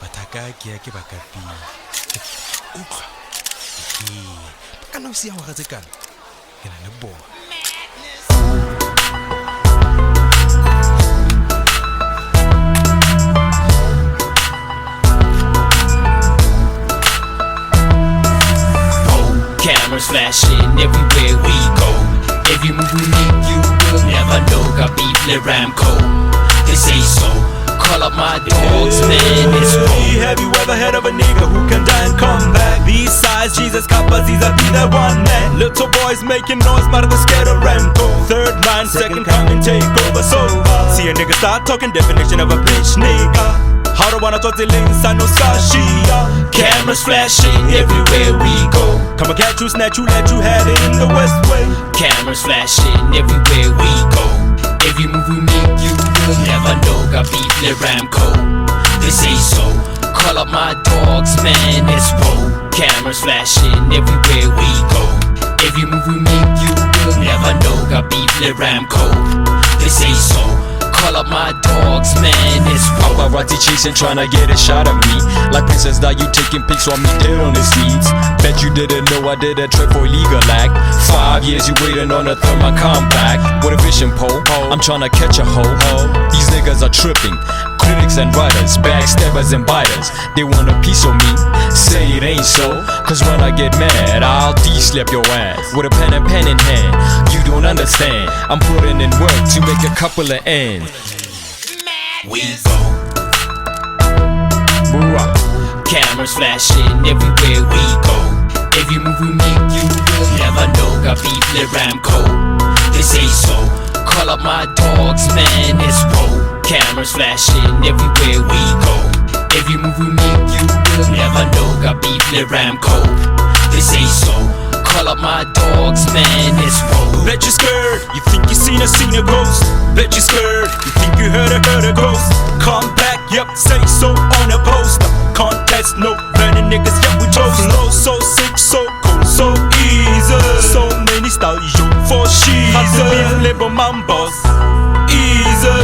Bathakaki ya ke bakapini. Utlwa. Ba ka no sia wa gatse kana. Ke na le bona. Cameras flashing everywhere we go. Every move we make, you will never know. Got beef, Lil Ramco. They say so. Call up my dogs, man, it's wrong. Have you ever heard of a nigga who can die and come back? Besides Jesus, Kappas, he's a be that one man. Little boys making noise, but they're scared of Ramco. Third line, second coming, take over. So, see a nigga start talking, definition of a bitch nigga. How do wanna talk to links, I know Sashia. Cameras flashing everywhere we go. Come and catch you, snatch you, let you have it in the West way. Cameras flashing everywhere we go. Every move we make, you will never know. Got beef, Lil Ramco. They say so. Call up my dogs, man, it's roll. Cameras flashing everywhere we go. Every move we make, you will never know. Got beef, Lil Ramco. They say so. Call up my dogs, man, it's roll. Paparazzi chasing, tryna get a shot of me. Like Princess Di, you taking pics while me dead on the streets. Bet you didn't know I did a trip for legal act. 5 years you waiting on a third, my comeback. With a fishing pole, I'm tryna catch a hoe. These niggas are tripping. Critics and writers, backstabbers and biters. They want a piece of me, say it ain't so. Cause when I get mad, I'll de-slap your ass. With a pen and pen in hand, you don't understand. I'm putting in work to make a couple of ends. We go. Cameras flashing everywhere we go. Every move we make, you will never know. Got beef, Lil Ramco. They say so. Call up my dogs, man, it's roll. Cameras flashing everywhere we go. Every move we make, you will never know. Got beef, Lil Ramco. They say so. Call up my dogs, man, it's roll. Bet you scared, you think you seen a ghost. Bet you scared, you think you heard a ghost. Come back, yep, say so on a poster. Contest, no burning niggas, yep, we chose. Low, so sick, so cold, so easy. So many styles, you for she's. Have label mambos. Easy,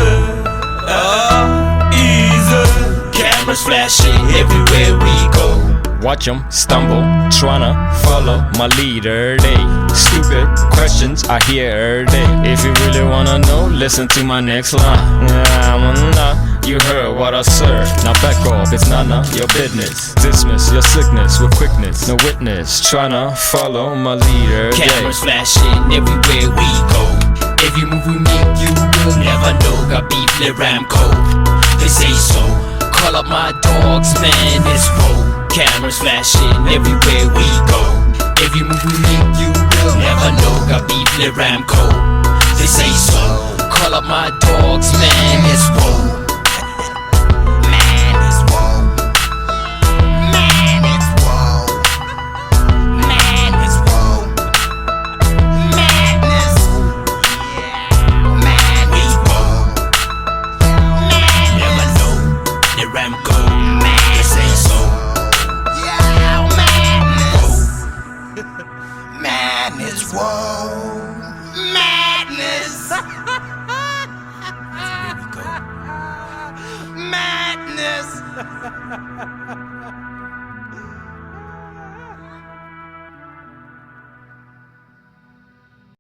easy. Cameras flashing everywhere we go. Watch them stumble, tryna follow my leader. They stupid questions I hear every day. If you really wanna know, listen to my next line. Yeah, I'm a nah, you heard what I said. Now back off, it's none of your business. Dismiss your sickness with quickness. No witness, tryna follow my leader. Cameras flashing everywhere we go. Every move we make, you will never know. Got beef, Lil Ramco. They say so. Call up my dogs, man, it's roll. Cameras flashing everywhere we go. Every move we make, you will never know. Got beef, Lil Ramco. They say so. Call up my dogs, man, it's roll.